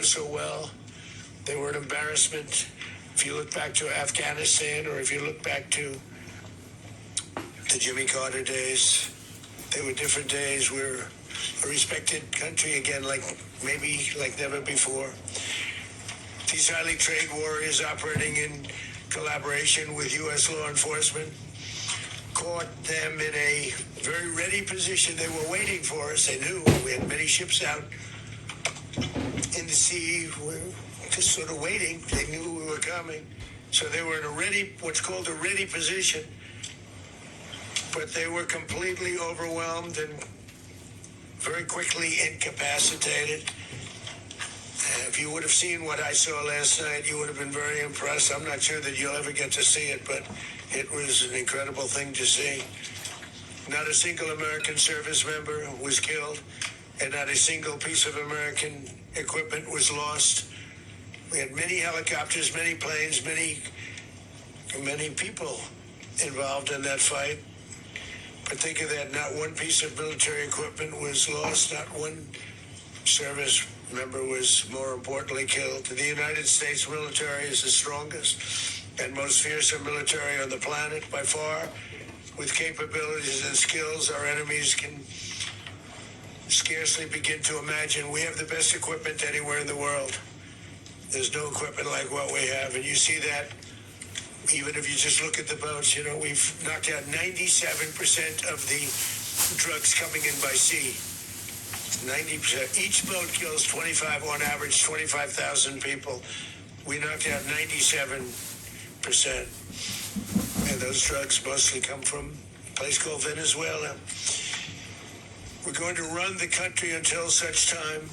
so well. They were an embarrassment. If you look back to Afghanistan, or if you look back to the Jimmy Carter days, they were different days. We're a respected country again, maybe like never before. These highly trained warriors operating in collaboration with U.S. law enforcement caught them in a very ready position. They were waiting for us. They knew we had many ships out in the sea. We were just sort of waiting. They knew we were coming. So they were in what's called a ready position. But they were completely overwhelmed and very quickly incapacitated. If you would have seen what I saw last night, you would have been very impressed. I'm not sure that you'll ever get to see it, but it was an incredible thing to see. Not a single American service member was killed, and not a single piece of American equipment was lost. We had many helicopters, many planes, many people involved in that fight. But think of that, not one piece of military equipment was lost, not one service member was, more importantly, killed. The United States military is the strongest and most fearsome military on the planet by far. With capabilities and skills our enemies can scarcely begin to imagine. We have the best equipment anywhere in the world. There's no equipment like what we have, and you see that even if you just look at the boats. We've knocked out 97% of the drugs coming in by sea. 90%. Each boat kills on average, 25,000 people. We knocked out 97%. And those drugs mostly come from a place called Venezuela. We're going to run the country until such time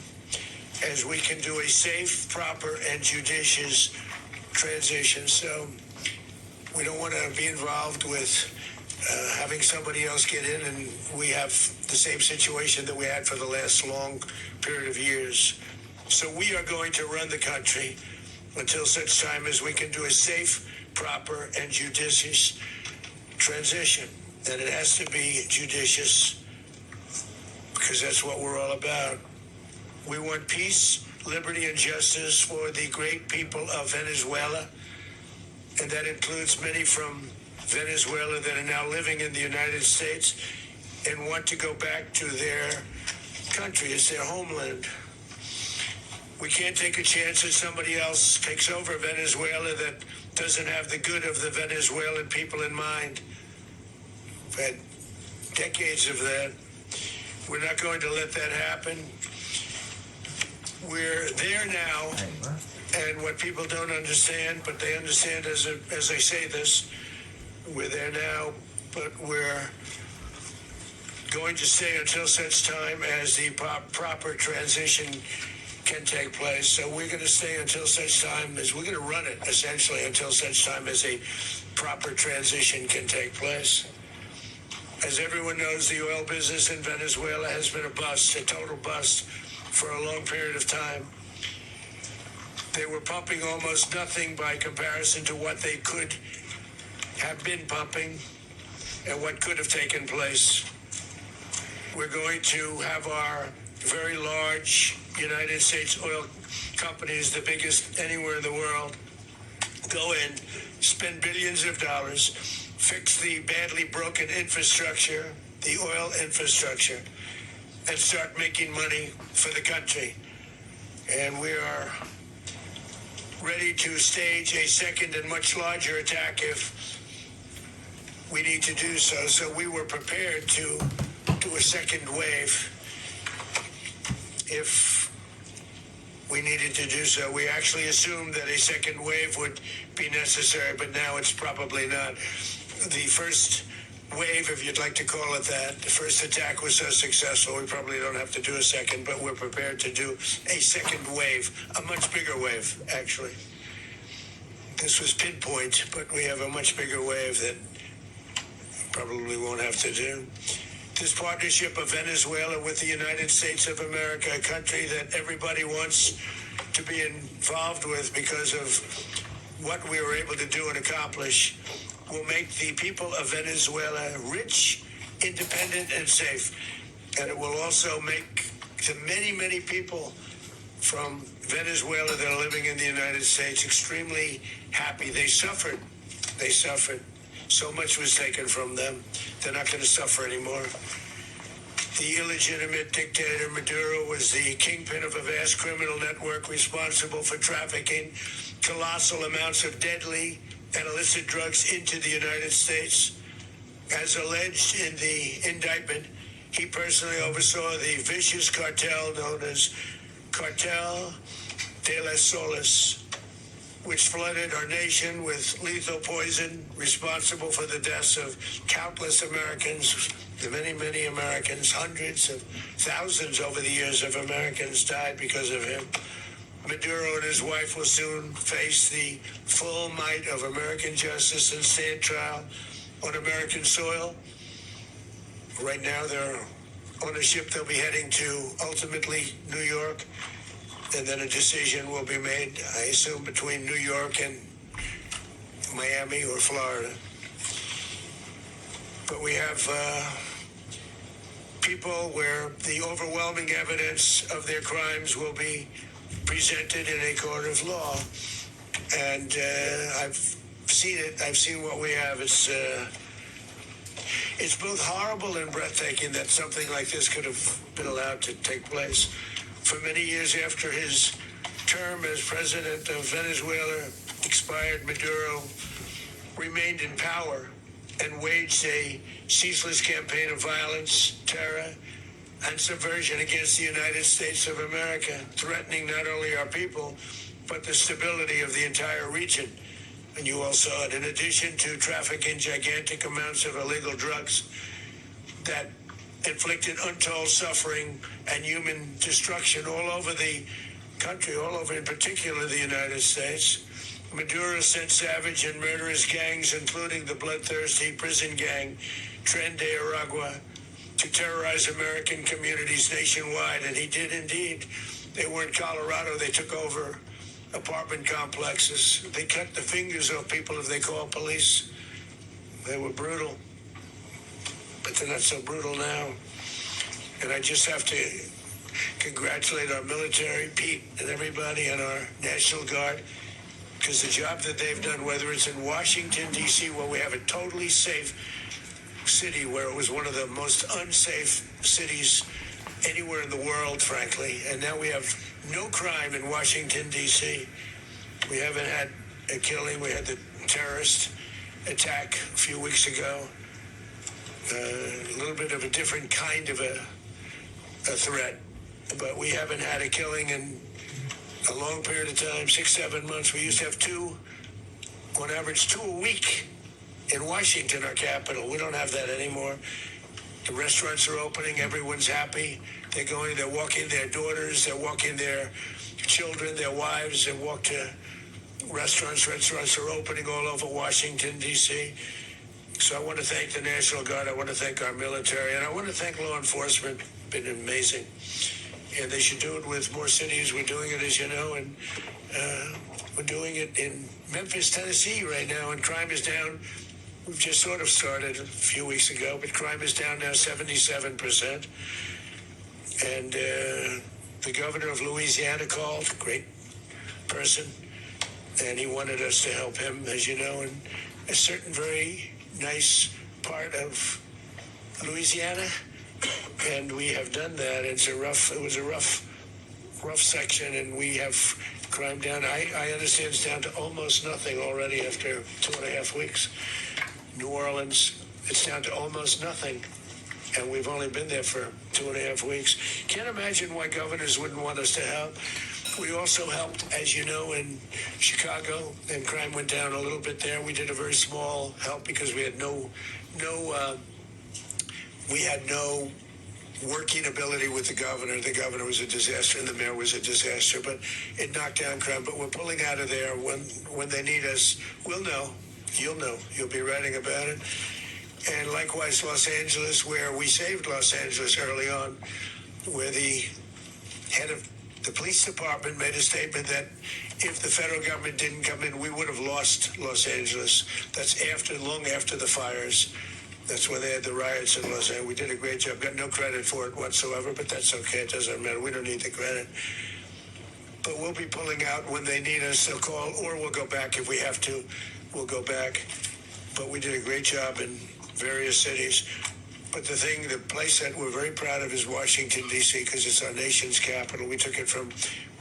as we can do a safe, proper, and judicious transition. So we don't want to be involved with having somebody else get in, and we have the same situation that we had for the last long period of years. So we are going to run the country until such time as we can do a safe, proper, and judicious transition. And it has to be judicious because that's what we're all about. We want peace, liberty, and justice for the great people of Venezuela, and that includes many from Venezuela that are now living in the United States and want to go back to their country. It's their homeland. We can't take a chance that somebody else takes over Venezuela that doesn't have the good of the Venezuelan people in mind. We've had decades of that. We're not going to let that happen. We're there now, and what people don't understand, but they understand as I say this, we're there now, but we're going to stay until such time as the proper transition can take place. So we're going to stay until such time as we're going to run it, essentially, until such time as a proper transition can take place. As everyone knows, the oil business in Venezuela has been a bust, a total bust, for a long period of time. They were pumping almost nothing by comparison to what they could have been pumping and what could have taken place. We're going to have our very large United States oil companies, the biggest anywhere in the world, go in, spend billions of dollars, fix the badly broken infrastructure, the oil infrastructure, and start making money for the country. And we are ready to stage a second and much larger attack if we need to do so. So we were prepared to do a second wave if we needed to do so. We actually assumed that a second wave would be necessary, but now it's probably not. The first wave, if you'd like to call it that, the first attack was so successful, we probably don't have to do a second, but we're prepared to do a second wave, a much bigger wave, actually. This was pinpoint, but we have a much bigger wave that probably won't have to do. This partnership of Venezuela with the United States of America, a country that everybody wants to be involved with because of what we were able to do and accomplish, will make the people of Venezuela rich, independent, and safe. And it will also make the many, many people from Venezuela that are living in the United States extremely happy. They suffered. They suffered. So much was taken from them. They're not going to suffer anymore. The illegitimate dictator Maduro was the kingpin of a vast criminal network responsible for trafficking colossal amounts of deadly and illicit drugs into the United States. As alleged in the indictment, he personally oversaw the vicious cartel known as Cartel de las Solas, which flooded our nation with lethal poison, responsible for the deaths of countless Americans, many, many Americans. Hundreds of thousands over the years of Americans died because of him. Maduro and his wife will soon face the full might of American justice and stand trial on American soil. Right now, they're on a ship. They'll be heading to, ultimately, New York. And then a decision will be made, I assume, between New York and Miami or Florida. But we have people where the overwhelming evidence of their crimes will be presented in a court of law. And I've seen it. I've seen what we have. It's both horrible and breathtaking that something like this could have been allowed to take place. For many years after his term as president of Venezuela expired, Maduro remained in power and waged a ceaseless campaign of violence, terror, and subversion against the United States of America, threatening not only our people, but the stability of the entire region. And you all saw it. In addition to trafficking gigantic amounts of illegal drugs that inflicted untold suffering and human destruction all over the country, all over, in particular, the United States. Maduro sent savage and murderous gangs, including the bloodthirsty prison gang Tren de Aragua, to terrorize American communities nationwide. And he did indeed. They were in Colorado. They took over apartment complexes. They cut the fingers off people if they called police. They were brutal. But they're not so brutal now. And I just have to congratulate our military, Pete, and everybody, and our National Guard, because the job that they've done, whether it's in Washington, D.C., where we have a totally safe city, where it was one of the most unsafe cities anywhere in the world, frankly, and now we have no crime in Washington, D.C. We haven't had a killing. We had the terrorist attack a few weeks ago. A little bit of a different kind of a threat, but we haven't had a killing in a long period of time, 6-7 months. We used to have on average two a week in Washington, our capital. We don't have that anymore. The restaurants are opening. Everyone's happy. They're walking their daughters. They're walking their children, their wives. They walk to restaurants. Restaurants are opening all over Washington, D.C. So I want to thank the National Guard. I want to thank our military. And I want to thank law enforcement. Been amazing. And they should do it with more cities. We're doing it, as you know, and we're doing it in Memphis, Tennessee right now, and crime is down. We've just sort of started a few weeks ago, but crime is down now 77%. And the governor of Louisiana called, great person, and he wanted us to help him, as you know, in a certain very nice part of Louisiana, and we have done that. It was a rough section, and we have crime down. I understand it's down to almost nothing already after 2.5 weeks. New Orleans, it's down to almost nothing, and we've only been there for 2.5 weeks. Can't imagine why governors wouldn't want us to help. We also helped, as you know, in Chicago, and crime went down a little bit there. We did a very small help because we had no working ability with the governor. The governor was a disaster, and the mayor was a disaster, but it knocked down crime. But we're pulling out of there. When they need us, we'll know. You'll know. You'll be writing about it. And likewise, Los Angeles, where we saved Los Angeles early on, where the head of the police department made a statement that if the federal government didn't come in, we would have lost Los Angeles. That's long after the fires. That's when they had the riots in Los Angeles. We did a great job. Got no credit for it whatsoever, but that's okay. It doesn't matter. We don't need the credit. but we'll be pulling out when they need us. They'll call, or we'll go back if we have to. We'll go back. But we did a great job in various cities. But the place that we're very proud of is Washington, D.C., because it's our nation's capital. We took it from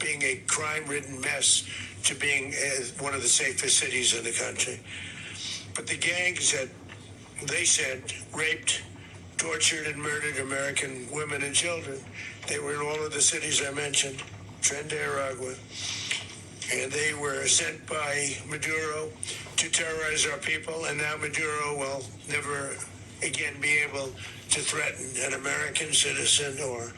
being a crime-ridden mess to being one of the safest cities in the country. But the gangs that they said raped, tortured, and murdered American women and children, they were in all of the cities I mentioned, Tren de Aragua, and they were sent by Maduro to terrorize our people, and now Maduro will never again be able to threaten an American citizen or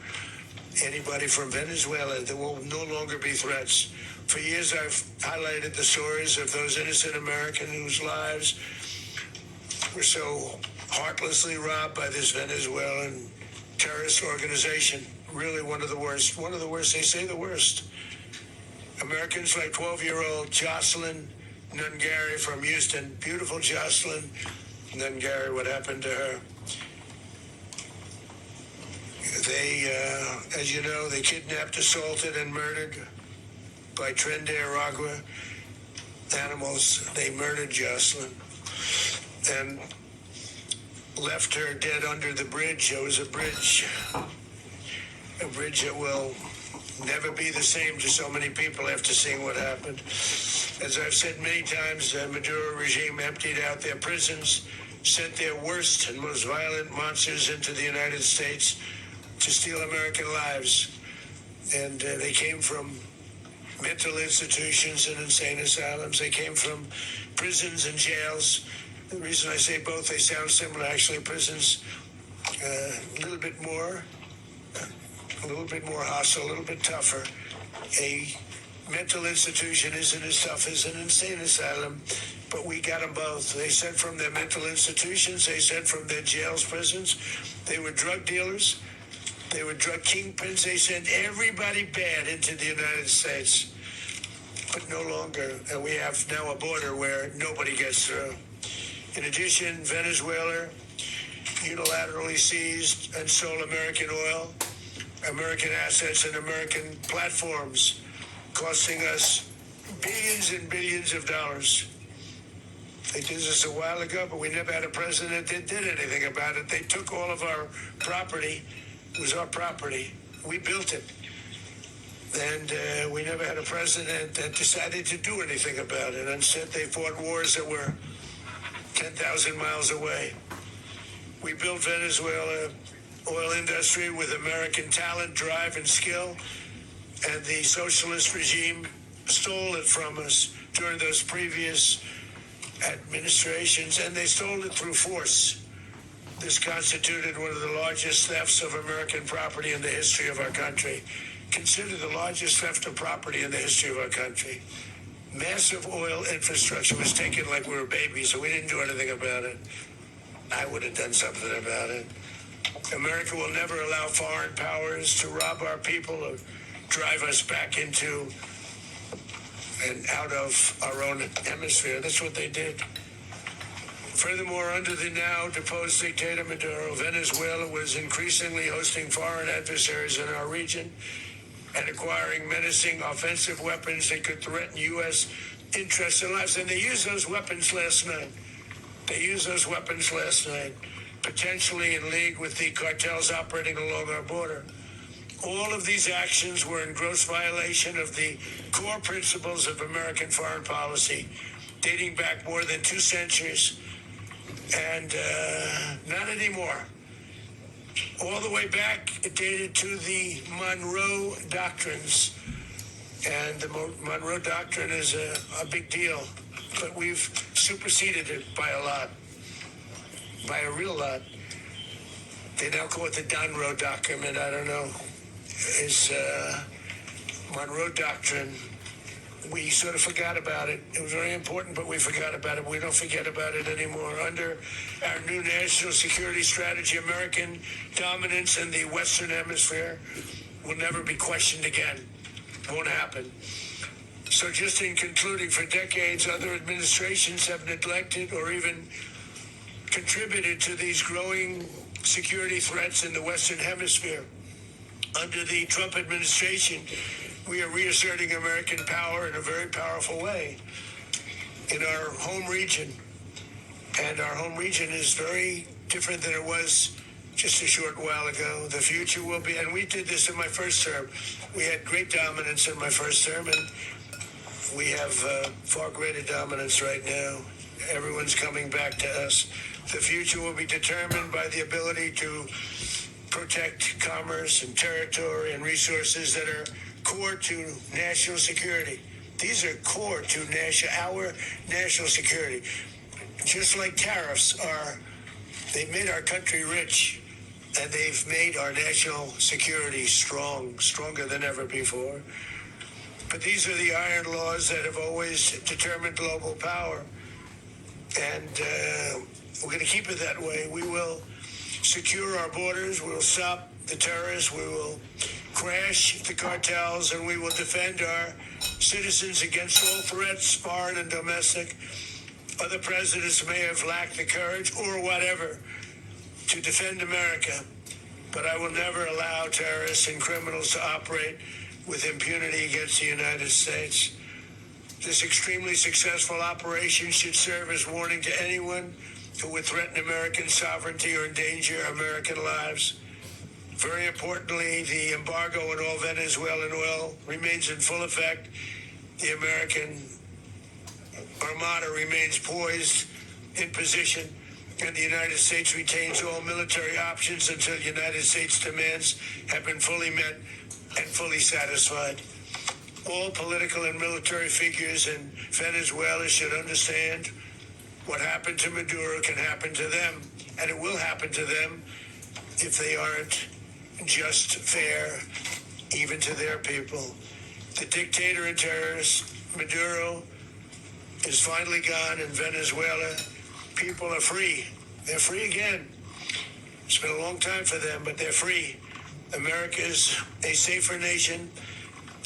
anybody from Venezuela. There will no longer be threats. For years I've highlighted the stories of those innocent Americans whose lives were so heartlessly robbed by this Venezuelan terrorist organization. Really one of the worst, they say the worst. Americans like 12-year-old Jocelyn Nungari from Houston, beautiful Jocelyn Nungari, what happened to her? They, as you know, they kidnapped, assaulted, and murdered by Tren de Aragua animals. They murdered Jocelyn and left her dead under the bridge. It was a bridge that will never be the same to so many people after seeing what happened. As I've said many times, the Maduro regime emptied out their prisons, sent their worst and most violent monsters into the United States to steal American lives. And they came from mental institutions and insane asylums. They came from prisons and jails. The reason I say both, they sound similar. Actually, prisons a little bit more hostile, a little bit tougher. A mental institution isn't as tough as an insane asylum, but we got them both. They sent from their mental institutions, they sent from their jails, prisons. They were drug dealers, they were drug kingpins. They sent everybody bad into the United States, but no longer. And we have now a border where nobody gets through. In addition, Venezuela unilaterally seized and sold American oil, American assets, and American platforms, costing us billions and billions of dollars. They did this a while ago, but we never had a president that did anything about it. They took all of our property. It was our property. We built it. And we never had a president that decided to do anything about it. Instead, they fought wars that were 10,000 miles away. We built Venezuela oil industry with American talent, drive, and skill, and the socialist regime stole it from us during those previous administrations, and they stole it through force. This constituted one of the largest thefts of American property in the history of our country. Considered the largest theft of property in the history of our country. Massive oil infrastructure was taken like we were babies, so we didn't do anything about it. I would have done something about it. America will never allow foreign powers to rob our people or drive us back into and out of our own hemisphere. That's what they did. Furthermore, under the now deposed dictator Maduro, Venezuela was increasingly hosting foreign adversaries in our region and acquiring menacing offensive weapons that could threaten U.S. interests and lives. And they used those weapons last night. Potentially in league with the cartels operating along our border. All of these actions were in gross violation of the core principles of American foreign policy, dating back more than 2 centuries, and not anymore. All the way back, it dated to the Monroe Doctrines, and the Monroe Doctrine is a big deal, but we've superseded it by a lot. By a real lot. They now call it the Monroe document. I don't know. It's Monroe Doctrine. We sort of forgot about it. It was very important, but we forgot about it. We don't forget about it anymore. Under our new national security strategy, American dominance in the Western Hemisphere will never be questioned again. Won't happen. So just in concluding, for decades, other administrations have neglected or even contributed to these growing security threats in the Western Hemisphere. Under the Trump administration, we are reasserting American power in a very powerful way in our home region. And our home region is very different than it was just a short while ago. The future will be, and we did this in my first term. We had great dominance in my first term, and we have far greater dominance right now. Everyone's coming back to us. The future will be determined by the ability to protect commerce and territory and resources that are core to national security. These are core to our national security. Just like tariffs are, they've made our country rich, and they've made our national security stronger than ever before. But these are the iron laws that have always determined global power. And we're going to keep it that way. We will secure our borders. We'll stop the terrorists. We will crash the cartels, and we will defend our citizens against all threats, foreign and domestic. Other presidents may have lacked the courage or whatever to defend America, but I will never allow terrorists and criminals to operate with impunity against the United States. This extremely successful operation should serve as warning to anyone who would threaten American sovereignty or endanger American lives. Very importantly, the embargo on all Venezuelan oil remains in full effect. The American Armada remains poised in position, and the United States retains all military options until United States demands have been fully met and fully satisfied. All political and military figures in Venezuela should understand what happened to Maduro can happen to them, and it will happen to them if they aren't just fair, even to their people. The dictator and terrorist, Maduro, is finally gone in Venezuela. People are free. They're free again. It's been a long time for them, but they're free. America is a safer nation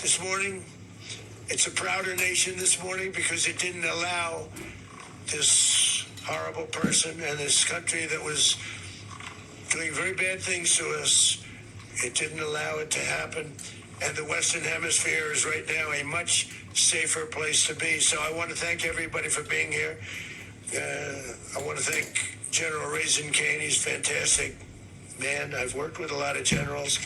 this morning. It's a prouder nation this morning because it didn't allow this horrible person and this country that was doing very bad things to us. It didn't allow it to happen. And the Western Hemisphere is right now a much safer place to be. So I want to thank everybody for being here. I want to thank General Raisin Kane. He's fantastic man. I've worked with a lot of generals.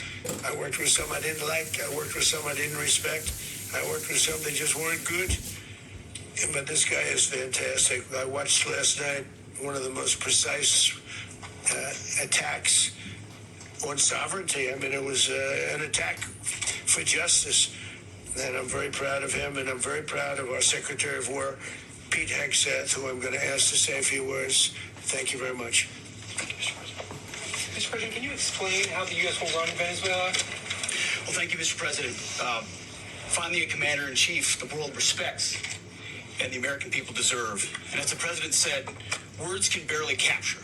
I worked with some I didn't like. I worked with some I didn't respect. I worked with some that just weren't good. But this guy is fantastic. I watched last night one of the most precise attacks on sovereignty. I mean, it was an attack for justice. And I'm very proud of him, and I'm very proud of our Secretary of War, Pete Hegseth, who I'm going to ask to say a few words. Thank you very much. Mr. President, can you explain how the U.S. will run Venezuela? Well, thank you, Mr. President. Finally, a commander-in-chief the world respects and the American people deserve. And as the president said, words can barely capture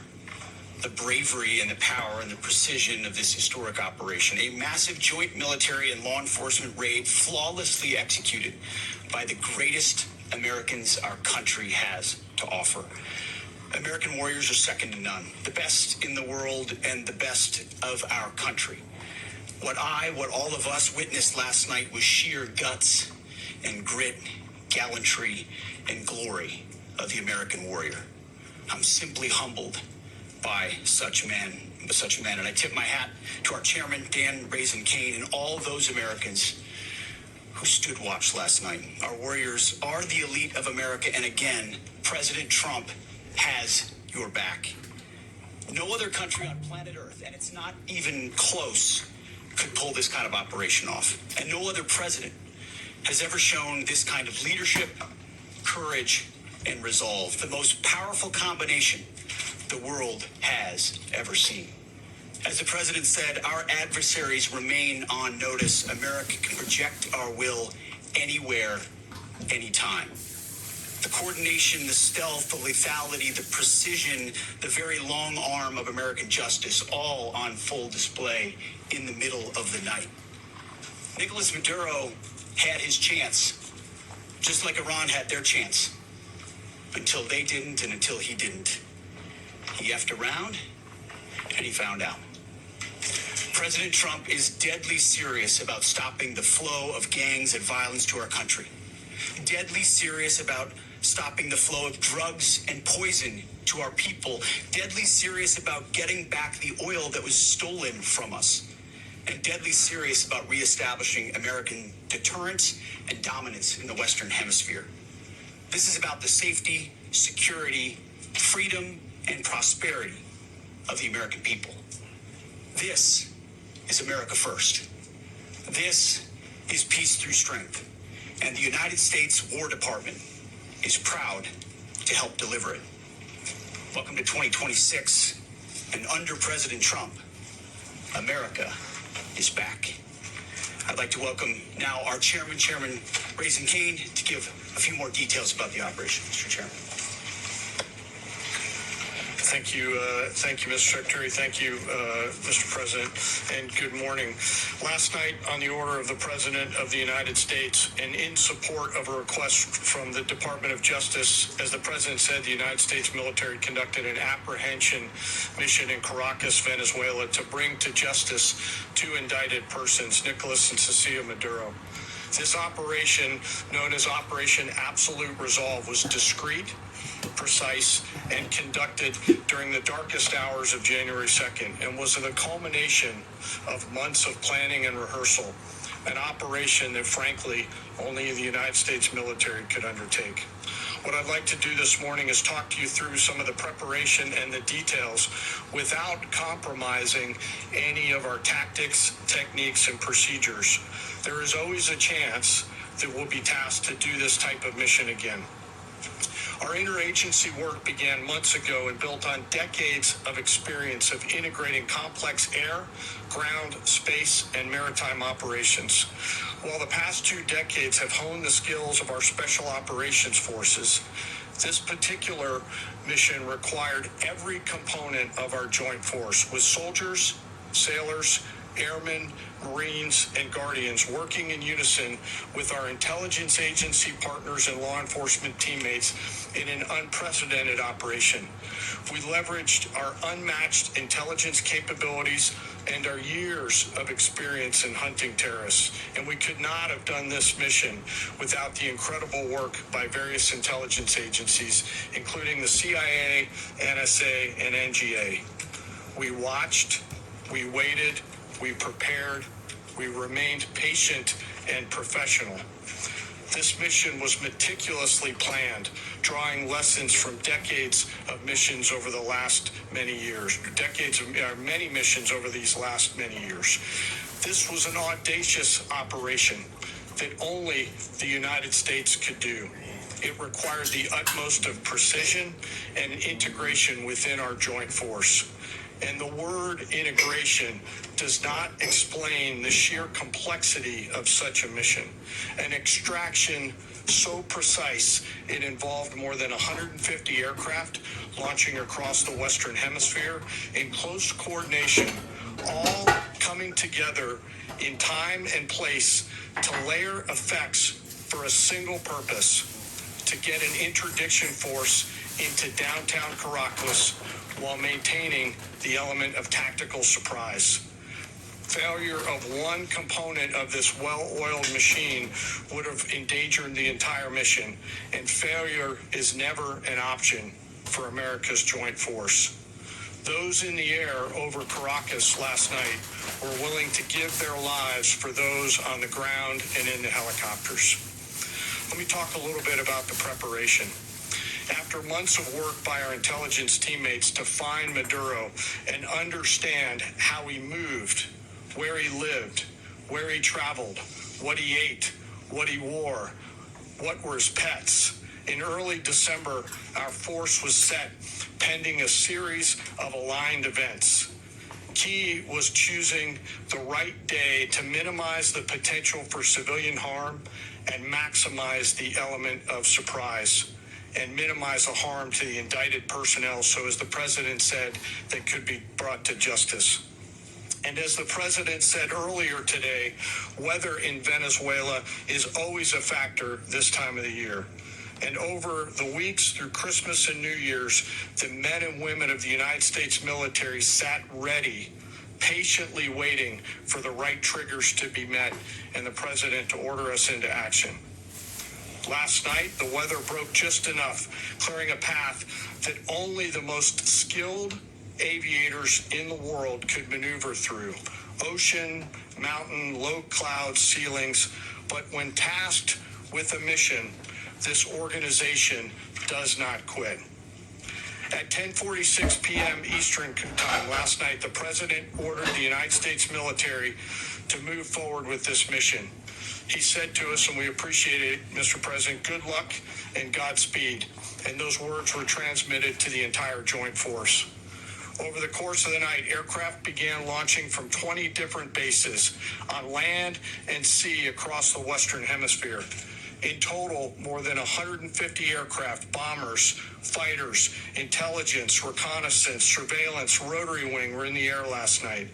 the bravery and the power and the precision of this historic operation. A massive joint military and law enforcement raid flawlessly executed by the greatest Americans our country has to offer. American warriors are second to none, the best in the world and the best of our country. What all of us witnessed last night was sheer guts and grit, gallantry and glory of the American warrior. I'm simply humbled by such men, and I tip my hat to our chairman, Dan Raisin Kane, and all those Americans who stood watch last night. Our warriors are the elite of America, and again, President Trump has your back. No other country on planet Earth, and it's not even close, could pull this kind of operation off. And no other president has ever shown this kind of leadership, courage, and resolve. The most powerful combination the world has ever seen. As the president said, our adversaries remain on notice. America can project our will anywhere, anytime. The coordination, the stealth, the lethality, the precision, the very long arm of American justice, all on full display in the middle of the night. Nicolas Maduro had his chance, just like Iran had their chance, until they didn't and until he didn't. He effed around, and he found out. President Trump is deadly serious about stopping the flow of gangs and violence to our country. Deadly serious about stopping the flow of drugs and poison to our people. Deadly serious about getting back the oil that was stolen from us. And deadly serious about reestablishing American deterrence and dominance in the Western Hemisphere. This is about the safety, security, freedom, and prosperity of the American people. This is America first. This is peace through strength. And the United States War Department is proud to help deliver it. Welcome to 2026. And under President Trump, America is back. I'd like to welcome now our chairman, Chairman Raising Cane, to give a few more details about the operation. Mr. Chairman. Thank you, Mr. Secretary. Thank you, Mr. President, and good morning. Last night, on the order of the President of the United States, and in support of a request from the Department of Justice, as the President said, the United States military conducted an apprehension mission in Caracas, Venezuela, to bring to justice two indicted persons, Nicolas and Cecilia Maduro. This operation, known as Operation Absolute Resolve, was discreet, precise, and conducted during the darkest hours of January 2nd and was the culmination of months of planning and rehearsal, an operation that, frankly, only the United States military could undertake. What I'd like to do this morning is talk to you through some of the preparation and the details without compromising any of our tactics, techniques, and procedures. There is always a chance that we'll be tasked to do this type of mission again. Our interagency work began months ago and built on decades of experience of integrating complex air, ground, space, and maritime operations. While the past 2 decades have honed the skills of our special operations forces, this particular mission required every component of our joint force, with soldiers, sailors, airmen, Marines, and Guardians working in unison with our intelligence agency partners and law enforcement teammates in an unprecedented operation. We leveraged our unmatched intelligence capabilities and our years of experience in hunting terrorists, and we could not have done this mission without the incredible work by various intelligence agencies, including the CIA, NSA, and NGA. We watched, we waited, we prepared, we remained patient and professional. This mission was meticulously planned, drawing lessons from decades of missions over the last many years, many missions over these last many years. This was an audacious operation that only the United States could do. It required the utmost of precision and integration within our joint force. And the word integration does not explain the sheer complexity of such a mission. An extraction so precise, it involved more than 150 aircraft launching across the Western Hemisphere in close coordination, all coming together in time and place to layer effects for a single purpose: to get an interdiction force into downtown Caracas while maintaining the element of tactical surprise. Failure of one component of this well-oiled machine would have endangered the entire mission, and failure is never an option for America's joint force. Those in the air over Caracas last night were willing to give their lives for those on the ground and in the helicopters. Let me talk a little bit about the preparation. After months of work by our intelligence teammates to find Maduro and understand how he moved, where he lived, where he traveled, what he ate, what he wore, what were his pets, in early December, our force was set pending a series of aligned events. Key was choosing the right day to minimize the potential for civilian harm and maximize the element of surprise, and minimize the harm to the indicted personnel, so as the President said, they could be brought to justice. And as the President said earlier today, weather in Venezuela is always a factor this time of the year. And over the weeks through Christmas and New Year's, the men and women of the United States military sat ready patiently waiting for the right triggers to be met and the president to order us into action. Last night, the weather broke just enough, clearing a path that only the most skilled aviators in the world could maneuver through. Ocean, mountain, low cloud ceilings. But when tasked with a mission, this organization does not quit. At 10:46 p.m. Eastern Time last night, the president ordered the United States military to move forward with this mission. He said to us, and we appreciate it, Mr. President, good luck and Godspeed. And those words were transmitted to the entire Joint Force. Over the course of the night, aircraft began launching from 20 different bases on land and sea across the Western Hemisphere. In total, more than 150 aircraft, bombers, fighters, intelligence, reconnaissance, surveillance, rotary wing were in the air last night.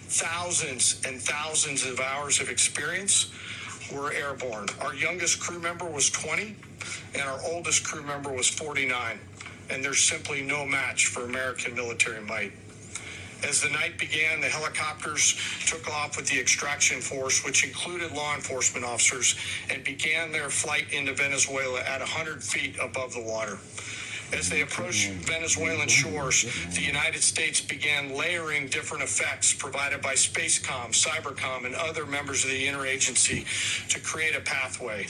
Thousands and thousands of hours of experience were airborne. Our youngest crew member was 20, and our oldest crew member was 49. And there's simply no match for American military might. As the night began, the helicopters took off with the extraction force, which included law enforcement officers, and began their flight into Venezuela at 100 feet above the water. As they approached Venezuelan shores, the United States began layering different effects provided by Spacecom, Cybercom, and other members of the interagency to create a pathway.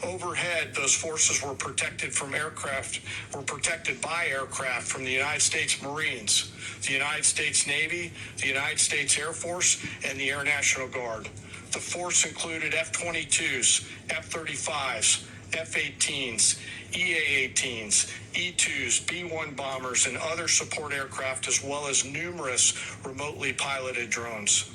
Overhead, those forces were protected by aircraft from the United States Marines, the United States Navy, the United States Air Force, and the Air National Guard. The force included F-22s, F-35s, F-18s, EA-18s, E-2s, B-1 bombers, and other support aircraft, as well as numerous remotely piloted drones.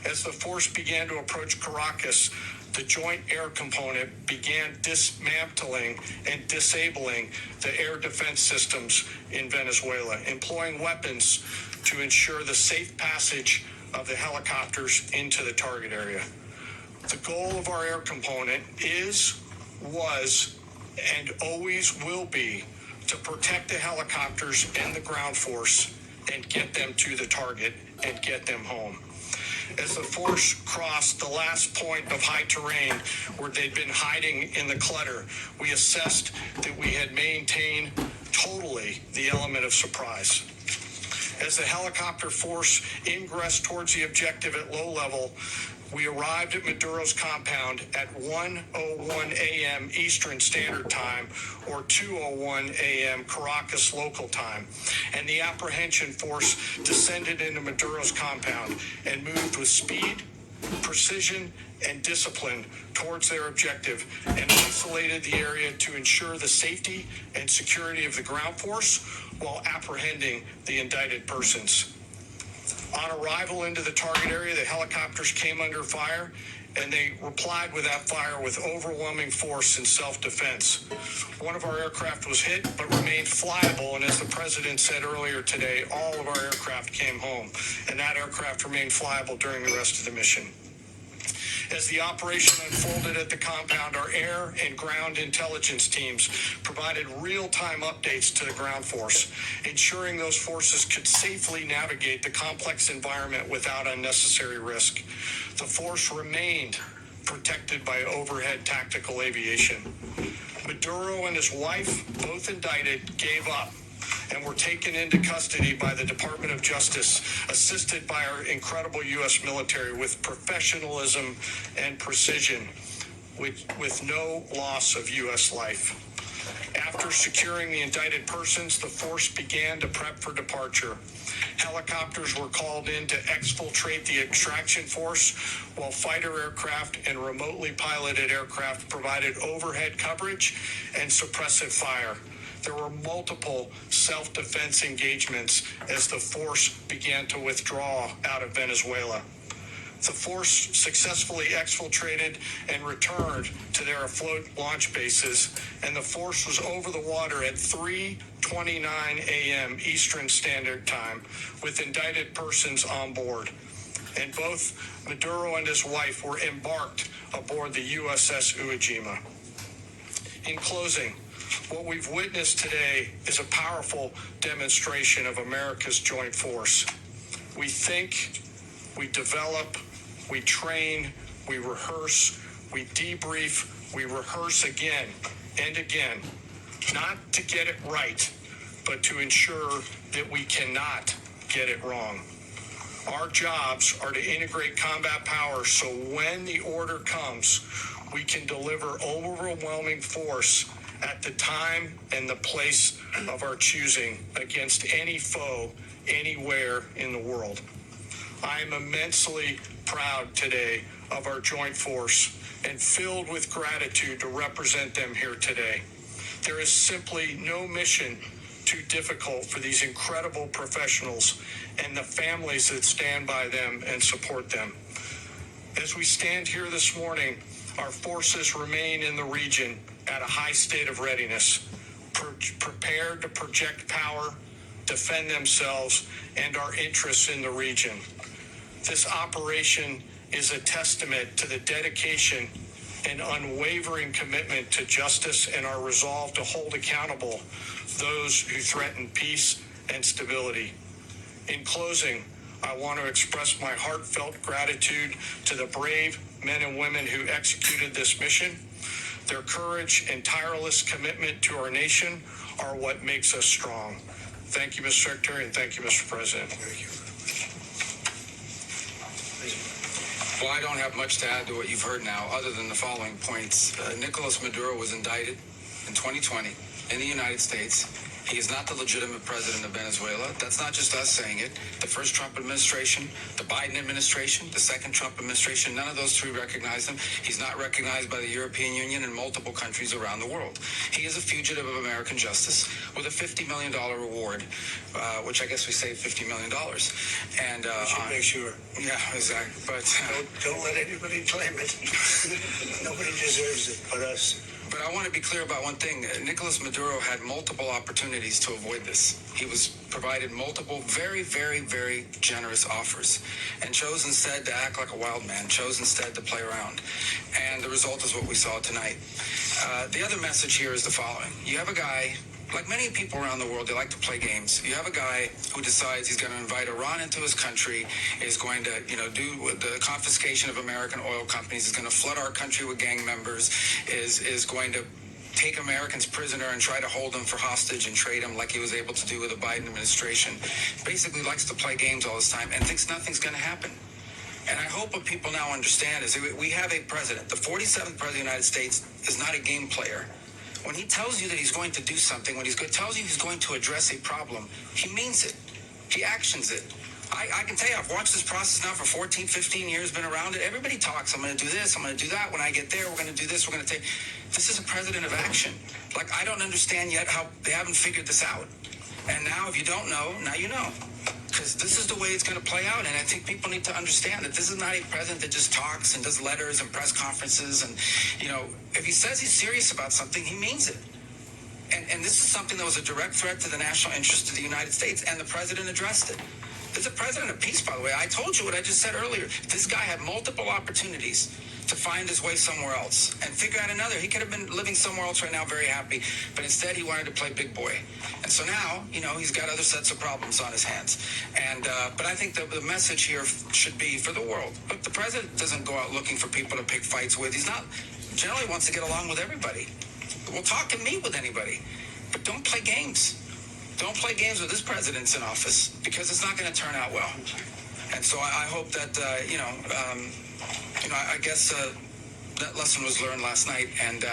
As the force began to approach Caracas, the Joint Air Component began dismantling and disabling the air defense systems in Venezuela, employing weapons to ensure the safe passage of the helicopters into the target area. The goal of our air component was, and always will be to protect the helicopters and the ground force and get them to the target and get them home. As the force crossed the last point of high terrain where they'd been hiding in the clutter, we assessed that we had maintained totally the element of surprise. As the helicopter force ingressed towards the objective at low level, we arrived at Maduro's compound at 1:01 a.m. Eastern Standard Time, or 2:01 a.m. Caracas local time, and the apprehension force descended into Maduro's compound and moved with speed, precision, and discipline towards their objective and isolated the area to ensure the safety and security of the ground force while apprehending the indicted persons. On arrival into the target area, the helicopters came under fire, and they replied with that fire with overwhelming force and self-defense. One of our aircraft was hit, but remained flyable, and as the president said earlier today, all of our aircraft came home, and that aircraft remained flyable during the rest of the mission. As the operation unfolded at the compound, our air and ground intelligence teams provided real-time updates to the ground force, ensuring those forces could safely navigate the complex environment without unnecessary risk. The force remained protected by overhead tactical aviation. Maduro and his wife, both indicted, gave up and were taken into custody by the Department of Justice, assisted by our incredible U.S. military with professionalism and precision, with no loss of U.S. life. After securing the indicted persons, the force began to prep for departure. Helicopters were called in to exfiltrate the extraction force, while fighter aircraft and remotely piloted aircraft provided overhead coverage and suppressive fire. There were multiple self-defense engagements as the force began to withdraw out of Venezuela. The force successfully exfiltrated and returned to their afloat launch bases, and the force was over the water at 3:29 a.m. Eastern Standard Time with indicted persons on board. And both Maduro and his wife were embarked aboard the USS Uejima. In closing, what we've witnessed today is a powerful demonstration of America's joint force. We think, we develop, we train, we rehearse, we debrief, we rehearse again and again, not to get it right, but to ensure that we cannot get it wrong. Our jobs are to integrate combat power so when the order comes, we can deliver overwhelming force at the time and the place of our choosing against any foe anywhere in the world. I am immensely proud today of our joint force and filled with gratitude to represent them here today. There is simply no mission too difficult for these incredible professionals and the families that stand by them and support them. As we stand here this morning, our forces remain in the region at a high state of readiness, prepared to project power, defend themselves, and our interests in the region. This operation is a testament to the dedication and unwavering commitment to justice and our resolve to hold accountable those who threaten peace and stability. In closing, I want to express my heartfelt gratitude to the brave men and women who executed this mission. Their courage and tireless commitment to our nation are what makes us strong. Thank you, Mr. Secretary, and thank you, Mr. President. Thank you. Well, I don't have much to add to what you've heard now, other than the following points. Nicolas Maduro was indicted in 2020 in the United States. He is not the legitimate president of Venezuela. That's not just us saying it. The first Trump administration, the Biden administration, the second Trump administration, none of those three recognized him. He's not recognized by the European Union and multiple countries around the world. He is a fugitive of American justice with a $50 million reward, which I guess we saved $50 million. And We should make sure. yeah, exactly. But Don't let anybody claim it. Nobody deserves it but us. But I want to be clear about one thing. Nicolas Maduro had multiple opportunities to avoid this. He was provided multiple very, very, very generous offers and chose instead to act like a wild man, chose instead to play around. And the result is what we saw tonight. The other message here is the following. You have a guy, like many people around the world, they like to play games. You have a guy who decides he's going to invite Iran into his country, is going to, do the confiscation of American oil companies, is going to flood our country with gang members, is going to take Americans prisoner and try to hold them for hostage and trade them like he was able to do with the Biden administration. Basically likes to play games all this time and thinks nothing's going to happen. And I hope what people now understand is that we have a president. The 47th president of the United States is not a game player. When he tells you that he's going to do something, when tells you he's going to address a problem, he means it. He actions it. I can tell you, I've watched this process now for 14, 15 years, been around it. Everybody talks, I'm going to do this, I'm going to do that. When I get there, we're going to do this, we're going to take... This is a president of action. Like, I don't understand yet how they haven't figured this out. And now, if you don't know, now you know. Because this is the way it's going to play out. And I think people need to understand that this is not a president that just talks and does letters and press conferences. And, if he says he's serious about something, he means it. And this is something that was a direct threat to the national interest of the United States, and the president addressed it. There's a president of peace, by the way. I told you what I just said earlier. This guy had multiple opportunities to find his way somewhere else and figure out another. He could have been living somewhere else right now, very happy, but instead he wanted to play big boy. And so now, he's got other sets of problems on his hands. And but I think the message here should be for the world. Look, the president doesn't go out looking for people to pick fights with. He's not generally wants to get along with everybody. We'll talk and meet with anybody, but don't play games. Don't play games with this president's in office, because it's not going to turn out well. And so I hope that, I guess that lesson was learned last night, and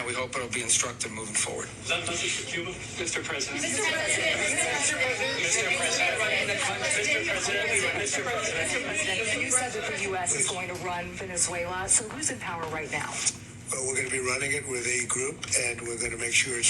we hope it'll be instructive moving forward. Is that a message for Cuba? Mr. President. Mr. President, you said that the U.S. is going to run Venezuela, so who's in power right now? Well, we're going to be running it with a group, and we're going to make sure it's